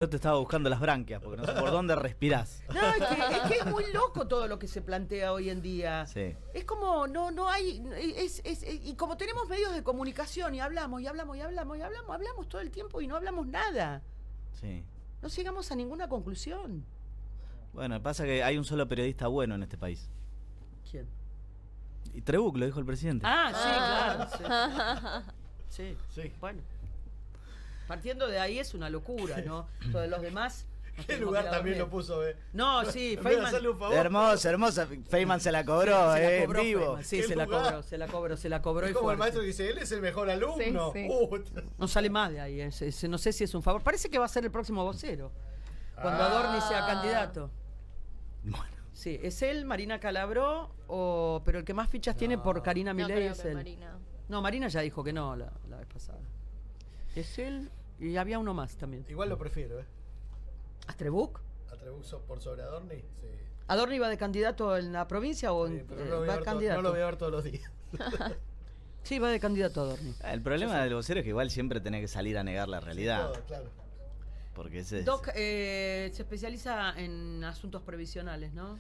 Yo te estaba buscando las branquias, porque no sé por dónde respirás. No, es que es muy loco todo lo que se plantea hoy en día. Sí. Es como, no hay, y como tenemos medios de comunicación y hablamos todo el tiempo y no hablamos nada. Sí. No llegamos a ninguna conclusión. Bueno, pasa que hay un solo periodista bueno en este país. ¿Quién? Y Trebuch, lo dijo el presidente. Ah, sí, claro. Sí. Sí. Bueno. Partiendo de ahí es una locura, ¿no? Todos los demás. ¿Qué lugar también lo puso, No, sí, Feynman. Hermosa. Feynman se la cobró, sí, en vivo. Feynman. Sí, se la cobró. Es como el maestro que dice, él es el mejor alumno. Sí. No sale más de ahí, no sé si es un favor. Parece que va a ser el próximo vocero, cuando Adorni sea candidato. Bueno. Sí, es él, Marina Calabró, pero el que más fichas tiene por Karina Milei es él. Marina. No, Marina ya dijo que no la vez pasada. Es él y había uno más también. Igual lo prefiero, ¿A Trebuch? ¿A Trebuch por sobre Adorni? Sí. ¿Adorni va de candidato en la provincia o Sí, pero va de candidato? no lo voy a ver todos los días. Sí, va de candidato Adorni. El problema del vocero es que igual siempre tenés que salir a negar la realidad. Todo, claro. Porque ese es Doc se especializa en asuntos previsionales, ¿no?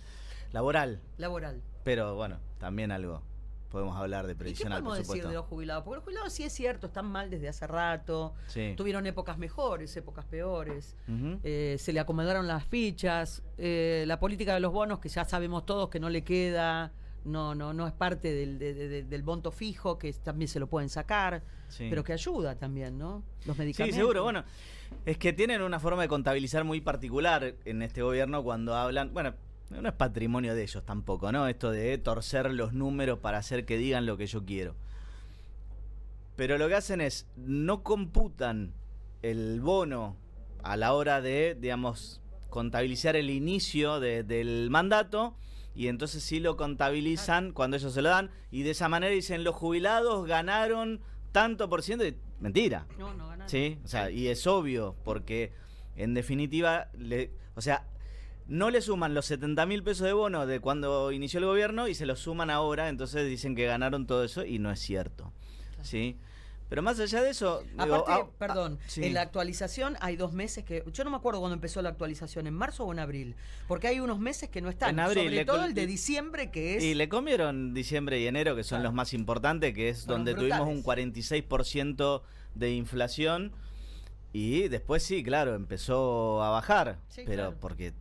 laboral. Laboral. Pero bueno, también algo. Podemos hablar de ¿Y qué previsional, por podemos decir supuesto. de los jubilados? Porque los jubilados sí es cierto, están mal desde hace rato, Sí. tuvieron épocas mejores, épocas peores, Ujú. se le acomodaron las fichas, la política de los bonos, que ya sabemos todos que no le queda, no es parte del monto fijo, que también se lo pueden sacar, Sí. pero que ayuda también, ¿no? Los Sí, medicamentos. seguro. Bueno, es que tienen una forma de contabilizar muy particular en este gobierno cuando hablan. Bueno, no es patrimonio de ellos tampoco, ¿no? Esto de torcer los números para hacer que digan lo que yo quiero. Pero lo que hacen es, no computan el bono a la hora de, digamos, contabilizar el inicio del mandato, y entonces sí lo contabilizan cuando ellos se lo dan, y de esa manera dicen, los jubilados ganaron tanto por ciento. Mentira. No ganaron. Sí, o sea, y es obvio, porque en definitiva, o sea, no le suman los 70.000 pesos de bono de cuando inició el gobierno y se los suman ahora, entonces dicen que ganaron todo eso y no es cierto. ¿Sí? Pero más allá de eso... Aparte, perdón, sí. en la actualización hay 2 meses que... Yo no me acuerdo cuándo empezó la actualización, ¿en marzo o en abril? Porque hay unos meses que no están, En abril, sobre todo el de diciembre, que es... Y le comieron diciembre y enero, que son Claro. los más importantes, que es Fueron donde brutales. tuvimos un 46% de inflación, y después sí, claro, empezó a bajar, Sí, pero claro. porque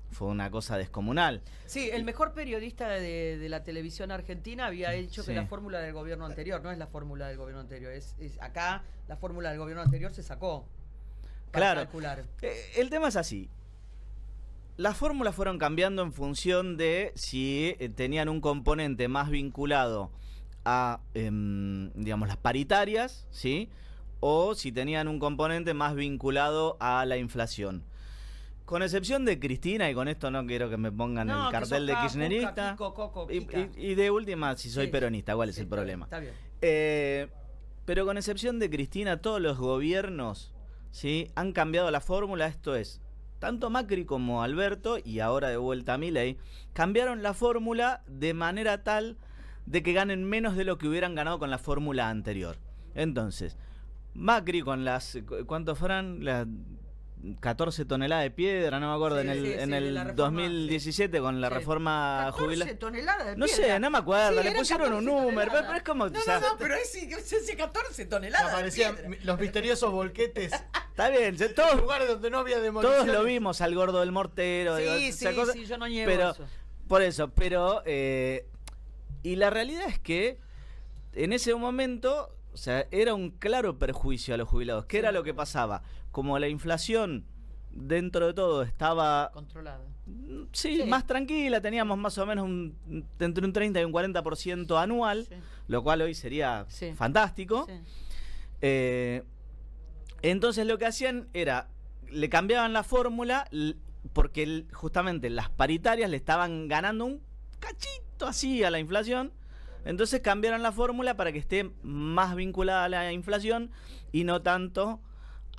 fue una cosa descomunal. Sí, el mejor periodista de la televisión argentina había hecho Sí. que la fórmula del gobierno anterior, no es la fórmula del gobierno anterior, es acá la fórmula del gobierno anterior se sacó para Claro. calcular. El tema es así. Las fórmulas fueron cambiando en función de si tenían un componente más vinculado a, digamos, las paritarias, ¿sí? O si tenían un componente más vinculado a la inflación. Con excepción de Cristina, y con esto no quiero que me pongan No, el que cartel sos de Cuca, kirchnerista. Kiko, Coco, Y, Kika. y de última, si soy Sí. peronista, ¿cuál es Sí, el problema? Está bien. Pero con excepción de Cristina, todos los gobiernos, ¿sí?, han cambiado la fórmula. Esto es, tanto Macri como Alberto, y ahora de vuelta a Milei, cambiaron la fórmula de manera tal de que ganen menos de lo que hubieran ganado con la fórmula anterior. Entonces, Macri con las... ¿Cuántos fueron? Las 14 toneladas de piedra, no me acuerdo, Sí, en el, sí, en sí, el la reforma, 2017 con la Sí. reforma 14 jubilatoria. toneladas de No piedra. sé, no me acuerdo, Sí, le eran pusieron un 14 número, toneladas. pero es como... No, o sea, pero es 14 toneladas de Aparecían piedra. los misteriosos volquetes. Está bien, En todos, lugares donde no había demolición. todos lo vimos al gordo del mortero. Sí, digo, sí, esa cosa, sí, yo no niego pero, eso. Por eso, pero... y la realidad es que en ese momento, o sea, era un claro perjuicio a los jubilados. ¿Qué era lo que pasaba? Como la inflación, dentro de todo, estaba... Controlada. Sí, Sí. más tranquila, teníamos más o menos entre un 30 y un 40% anual, Sí. lo cual hoy sería Sí. fantástico. Sí. Entonces lo que hacían era, le cambiaban la fórmula porque justamente las paritarias le estaban ganando un cachito así a la inflación. Entonces cambiaron la fórmula para que esté más vinculada a la inflación y no tanto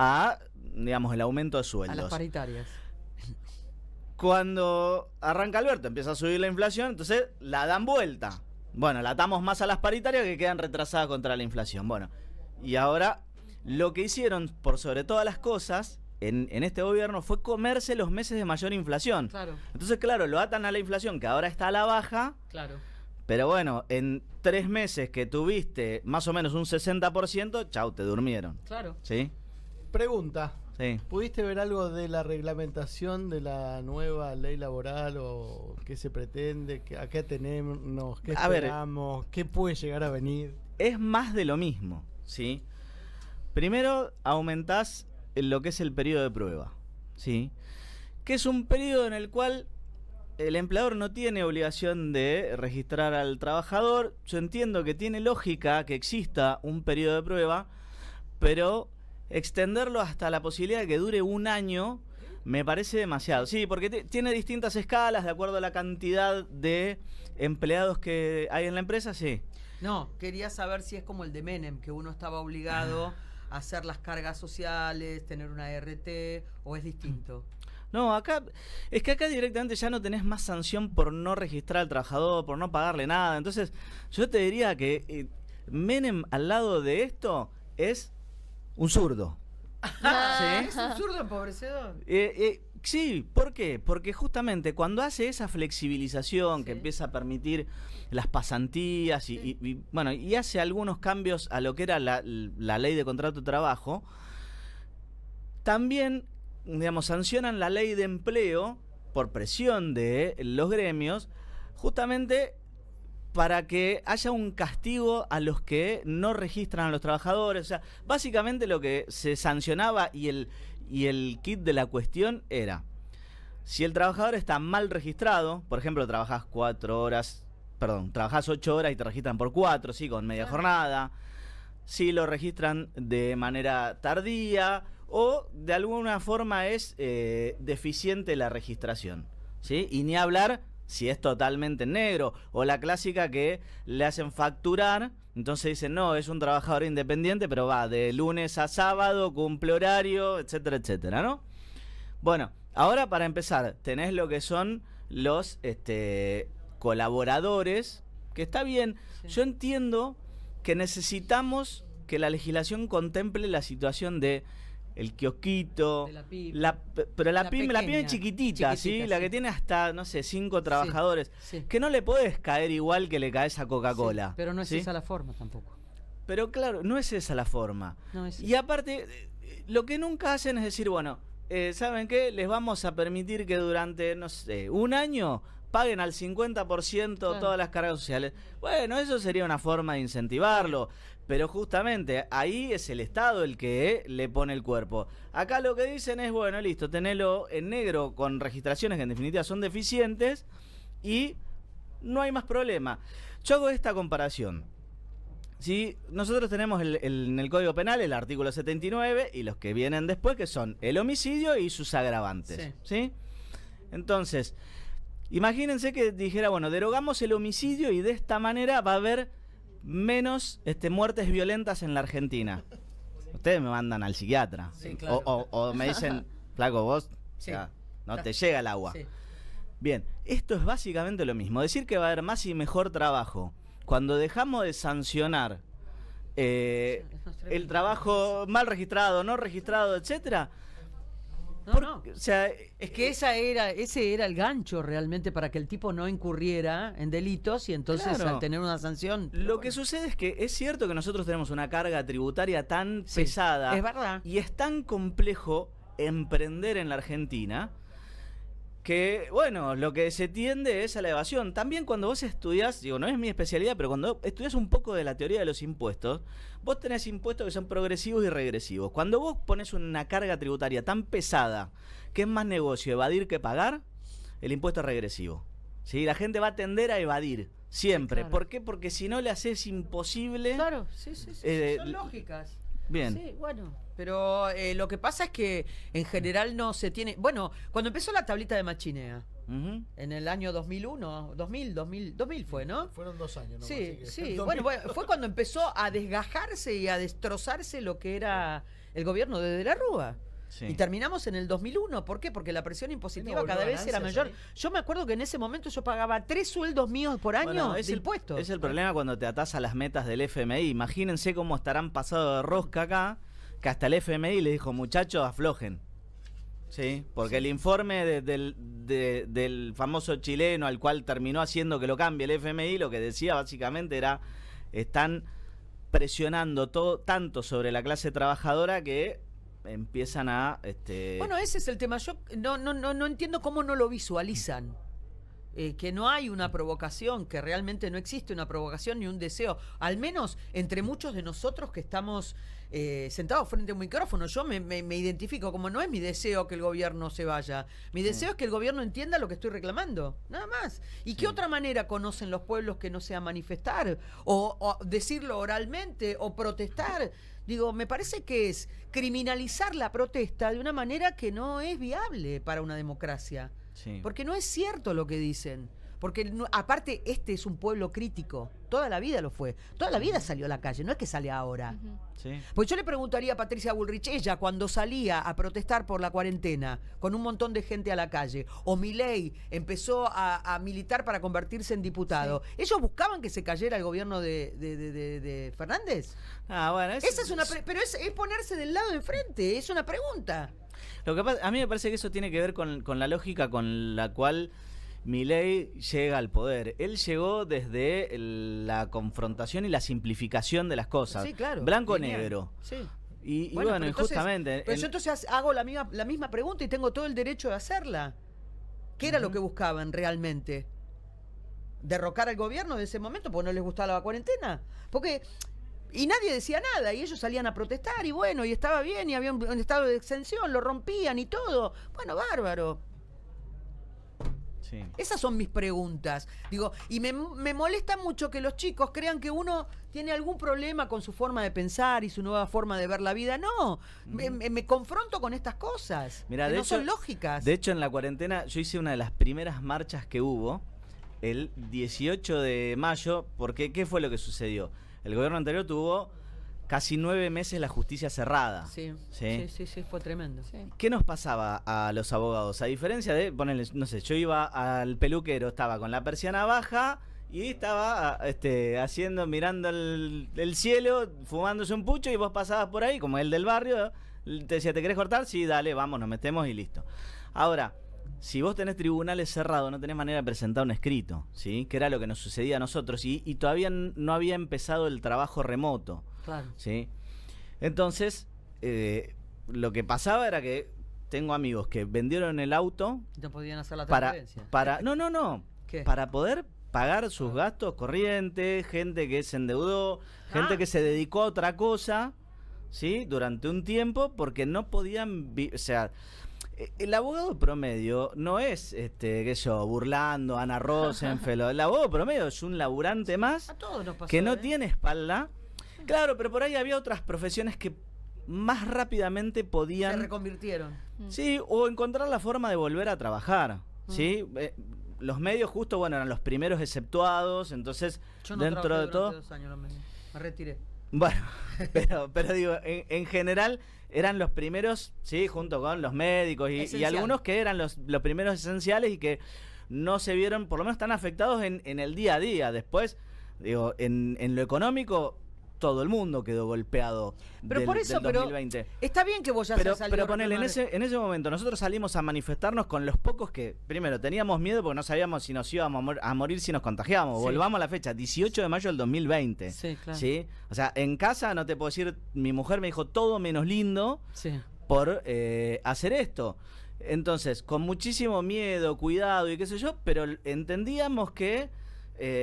a, digamos, el aumento de A las sueldos. paritarias. Cuando arranca Alberto, empieza a subir la inflación, entonces la dan vuelta. Bueno, la atamos más a las paritarias que quedan retrasadas contra la inflación. Bueno, y ahora lo que hicieron, por sobre todas las cosas, en este gobierno fue comerse los meses de mayor inflación. Claro, Entonces, claro, lo atan a la inflación, que ahora está a la baja, claro. pero bueno, en 3 meses que tuviste más o menos un 60%, chau, te durmieron. Claro. ¿Sí? Pregunta. Sí. ¿Pudiste ver algo de la reglamentación de la nueva ley laboral o qué se pretende? ¿A qué tenemos? ¿Qué A ver, esperamos? ¿Qué puede llegar a venir? Es más de lo mismo, ¿sí? Primero aumentás lo que es el periodo de prueba, ¿sí? Que es un periodo en el cual el empleador no tiene obligación de registrar al trabajador. Yo entiendo que tiene lógica que exista un periodo de prueba, pero extenderlo hasta la posibilidad de que dure 1 año me parece demasiado. Sí, porque tiene distintas escalas de acuerdo a la cantidad de empleados que hay en la empresa, sí. No, quería saber si es como el de Menem, que uno estaba obligado a hacer las cargas sociales, tener una RT, o es distinto. No, acá directamente ya no tenés más sanción por no registrar al trabajador, por no pagarle nada. Entonces, yo te diría que Menem al lado de esto es un zurdo. ¿Sí? ¿Es un zurdo empobrecedor? Sí, ¿por qué? Porque justamente cuando hace esa flexibilización que Sí. empieza a permitir las pasantías bueno, y hace algunos cambios a lo que era la ley de contrato de trabajo, también, digamos, sancionan la ley de empleo por presión de los gremios, justamente para que haya un castigo a los que no registran a los trabajadores. O sea, básicamente lo que se sancionaba y el kit de la cuestión era: si el trabajador está mal registrado, por ejemplo, trabajás 8 horas y te registran por 4, sí, con media jornada, si lo registran de manera tardía o de alguna forma es deficiente la registración, ¿sí? Y ni hablar si es totalmente negro, o la clásica que le hacen facturar, entonces dicen, no, es un trabajador independiente, pero va de lunes a sábado, cumple horario, etcétera, etcétera, ¿no? Bueno, ahora para empezar, tenés lo que son los colaboradores, que está bien. Sí. Yo entiendo que necesitamos que la legislación contemple la situación de el kiosquito, De la pyme. pero la La pyme pequeña, chiquitita, ¿sí? chiquitita, La sí. que tiene hasta, no sé, 5 trabajadores. Sí. Que no le podés caer igual que le caes a Coca-Cola. Sí, pero no es ¿sí? esa la forma tampoco. Pero claro, no es esa la forma. No es Y aparte, lo que nunca hacen es decir, bueno, ¿saben qué? Les vamos a permitir que durante, no sé, 1 año paguen al 50% Claro. todas las cargas sociales. Bueno, eso sería una forma de incentivarlo. Pero justamente ahí es el Estado el que le pone el cuerpo. Acá lo que dicen es, bueno, listo, tenelo en negro con registraciones que en definitiva son deficientes y no hay más problema. Yo hago esta comparación. ¿Sí? Nosotros tenemos en el Código Penal el artículo 79 y los que vienen después, que son el homicidio y sus agravantes. ¿Sí? Entonces, imagínense que dijera, bueno, derogamos el homicidio y de esta manera va a haber menos muertes violentas en la Argentina. Ustedes me mandan al psiquiatra. Sí, claro. O me dicen, flaco, vos Sí. ya, no te llega el agua. Sí. Bien, esto es básicamente lo mismo. Decir que va a haber más y mejor trabajo cuando dejamos de sancionar el trabajo mal registrado, no registrado, etcétera. No. O sea, Es que ese era el gancho realmente para que el tipo no incurriera en delitos y entonces Claro. al tener una sanción... lo que sucede es que es cierto que nosotros tenemos una carga tributaria tan Sí, pesada es verdad. y es tan complejo emprender en la Argentina que, bueno, lo que se tiende es a la evasión. También cuando vos estudias, digo, no es mi especialidad, pero cuando estudias un poco de la teoría de los impuestos, vos tenés impuestos que son progresivos y regresivos. Cuando vos pones una carga tributaria tan pesada que es más negocio evadir que pagar, el impuesto es regresivo. ¿Sí? La gente va a tender a evadir, siempre. claro. ¿Por qué? Porque si no le haces imposible... Claro, sí, son lógicas. Bien. Sí, bueno, pero lo que pasa es que en general no se tiene... Bueno, cuando empezó la tablita de Machinea, Ujú. en el año 2001, 2000 fue, ¿no? Fueron 2 años, ¿no? Sí, sí. Bueno, fue cuando empezó a desgajarse y a destrozarse lo que era el gobierno de la Rúa. Sí. Y terminamos en el 2001. ¿Por qué? Porque la presión impositiva ¿No volvió cada vez era ganancias mayor. ahí? Yo me acuerdo que en ese momento yo pagaba 3 sueldos míos por año Bueno, de es impuestos. Es el problema cuando te atás a las metas del FMI. Imagínense cómo estarán pasado de rosca acá, que hasta el FMI le dijo, muchachos, aflojen. Sí, porque el informe del famoso chileno al cual terminó haciendo que lo cambie el FMI, lo que decía básicamente era, están presionando tanto sobre la clase trabajadora que empiezan a... Bueno, ese es el tema. Yo no entiendo cómo no lo visualizan. Que no hay una provocación, que realmente no existe una provocación ni un deseo, al menos entre muchos de nosotros que estamos sentados frente a un micrófono. Yo me identifico como no es mi deseo que el gobierno se vaya, mi deseo es que el gobierno entienda lo que estoy reclamando, nada más. ¿Y qué otra manera conocen los pueblos que no sea manifestar o decirlo oralmente o protestar? Digo, me parece que es criminalizar la protesta de una manera que no es viable para una democracia. Sí. Porque no es cierto lo que dicen. Porque aparte este es un pueblo crítico. Toda la vida lo fue. Toda la vida salió a la calle, no es que sale ahora. Sí. Pues yo le preguntaría a Patricia Bullrich, ella cuando salía a protestar por la cuarentena, con un montón de gente a la calle, o Milei empezó a militar para convertirse en diputado, ¿ellos buscaban que se cayera el gobierno de Fernández? Ah, bueno, Esa es una pero es ponerse del lado de enfrente, es una pregunta. Lo que pasa, a mí me parece que eso tiene que ver con la lógica con la cual Milei llega al poder. Él llegó desde la confrontación y la simplificación de las cosas. Sí, claro. Blanco-negro. Sí. Y Bueno, bueno, pero entonces, justamente... Pero yo entonces hago la misma pregunta y tengo todo el derecho de hacerla. ¿Qué era lo que buscaban realmente? ¿Derrocar al gobierno de ese momento porque no les gustaba la cuarentena? Porque... Y nadie decía nada, y ellos salían a protestar, y bueno, y estaba bien, y había un estado de exención, lo rompían y todo. Bueno, bárbaro. Sí. Esas son mis preguntas. Digo, y me molesta mucho que los chicos crean que uno tiene algún problema con su forma de pensar y su nueva forma de ver la vida. No, me confronto con estas cosas. Mirá, que de no hecho, son lógicas. De hecho, en la cuarentena yo hice una de las primeras marchas que hubo, el 18 de mayo, porque ¿qué fue lo que sucedió? El gobierno anterior tuvo casi 9 meses la justicia cerrada. Sí, fue tremendo. Sí. ¿Qué nos pasaba a los abogados? A diferencia de, ponele, no sé, yo iba al peluquero, estaba con la persiana baja y estaba mirando el cielo, fumándose un pucho, y vos pasabas por ahí, como el del barrio, te decía, ¿te querés cortar? Sí, dale, vamos, nos metemos y listo. Ahora, si vos tenés tribunales cerrados, no tenés manera de presentar un escrito, ¿sí? Que era lo que nos sucedía a nosotros, y todavía no había empezado el trabajo remoto. Claro. ¿Sí? Entonces, lo que pasaba era que tengo amigos que vendieron el auto No podían hacer la para transferencia. no, ¿Qué? para poder pagar sus gastos corrientes, gente que se endeudó, gente que se dedicó a otra cosa, ¿sí? Durante un tiempo, porque no podían, o sea, el abogado promedio no es, burlando a Ana Rosenfeld. El abogado promedio es un laburante más A todos nos pasó, que no tiene espalda. Claro, pero por ahí había otras profesiones que más rápidamente podían... Se reconvirtieron. Sí, o encontrar la forma de volver a trabajar, ¿sí? Los medios justo, bueno, eran los primeros exceptuados, entonces, Yo no dentro trabajé de todo... durante 2 años los medios. Me retiré. Bueno, pero digo, en general eran los primeros, sí, junto con los médicos y algunos que eran los primeros esenciales y que no se vieron, por lo menos, tan afectados en el día a día. Después, digo, en lo económico, todo el mundo quedó golpeado Pero por eso, del 2020. Está bien que vos ya Pero salido ponele, en ese momento nosotros salimos a manifestarnos con los pocos que, primero, teníamos miedo porque no sabíamos si nos íbamos a morir si nos contagiábamos. Sí. Volvamos a la fecha, 18 de mayo del 2020. Sí, claro. ¿Sí? O sea, en casa, no te puedo decir, mi mujer me dijo todo menos lindo Sí. por hacer esto. Entonces, con muchísimo miedo, cuidado y qué sé yo, pero entendíamos que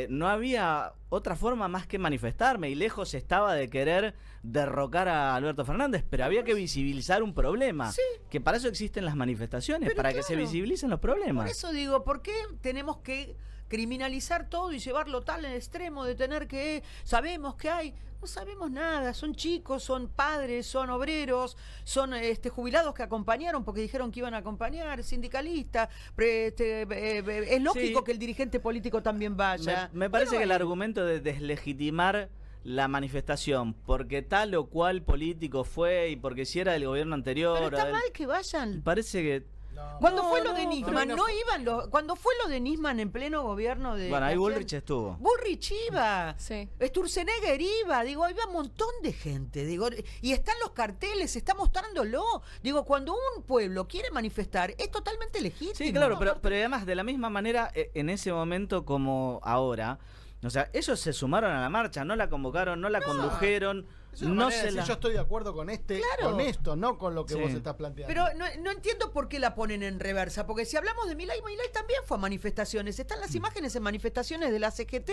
no había otra forma más que manifestarme, y lejos estaba de querer derrocar a Alberto Fernández, pero había que visibilizar un problema. Sí. Que para eso existen las manifestaciones, Pero para que claro, se visibilicen los problemas. Por eso digo, ¿por qué tenemos que criminalizar todo y llevarlo tal al extremo de tener que... Sabemos que hay... No sabemos nada, son chicos, son padres, son obreros, son jubilados que acompañaron porque dijeron que iban a acompañar, sindicalistas, es lógico Sí. que el dirigente político también vaya. Me parece Bueno, que el argumento de deslegitimar la manifestación porque tal o cual político fue y porque si era del gobierno anterior... pero está o del- mal que vayan. Parece que... Cuando fue lo de Nisman, cuando fue lo de Nisman en pleno gobierno de... Bueno, ahí Bullrich estuvo. Bullrich iba. Sí. Sturzenegger iba. Digo, iba un montón de gente. Digo, y están los carteles, se está mostrándolo. Digo, cuando un pueblo quiere manifestar, es totalmente legítimo. Sí, claro, pero además de la misma manera, en ese momento como ahora, o sea, ellos se sumaron a la marcha, no la convocaron, no la condujeron, no se la... Yo estoy de acuerdo con con esto, no con lo que vos estás planteando. Pero no entiendo por qué la ponen en reversa, porque si hablamos de Milei también fue a manifestaciones, están las imágenes en manifestaciones de la CGT.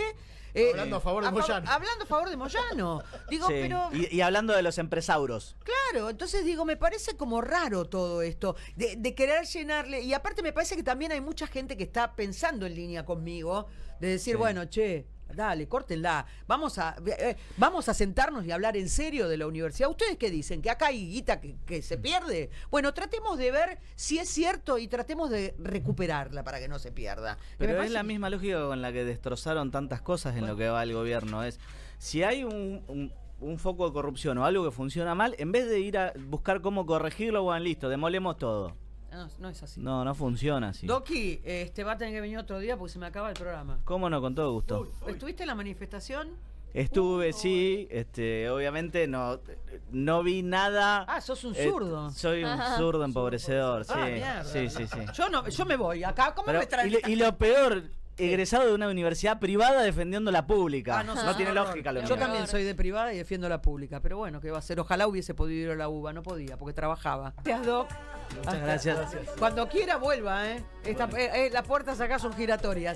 Hablando a favor de Moyano. Hablando a favor de Moyano. Digo, Sí, pero... y hablando de los empresauros. Claro, entonces digo, me parece como raro todo esto, de querer llenarle, y aparte me parece que también hay mucha gente que está pensando en línea conmigo, de decir, Sí. bueno, che, dale, córtenla, vamos a sentarnos y hablar en serio de la universidad. ¿Ustedes qué dicen? ¿Que acá hay guita que se pierde? Bueno, tratemos de ver si es cierto y tratemos de recuperarla para que no se pierda. Pero es la misma lógica con la que destrozaron tantas cosas en lo que va el gobierno. Es, si hay un foco de corrupción o algo que funciona mal, en vez de ir a buscar cómo corregirlo, bueno, listo, demolemos todo. No es así. No funciona así. Doki, va a tener que venir otro día porque se me acaba el programa. ¿Cómo no? Con todo gusto. ¿Estuviste en la manifestación? Estuve, sí, obviamente no vi nada. Ah, sos un zurdo. Soy un zurdo empobrecedor, sí. mierda. Sí. Yo me voy acá. ¿Cómo Pero, me traes? y lo peor, egresado de una universidad privada defendiendo la pública. no, No tiene lógica lo Yo mío. también soy de privada y defiendo la pública, pero bueno, ¿qué va a hacer? Ojalá hubiese podido ir a la UBA, no podía, porque trabajaba. Gracias, Doc. Muchas gracias. Cuando quiera vuelva, ¿eh? Las puertas acá son giratorias.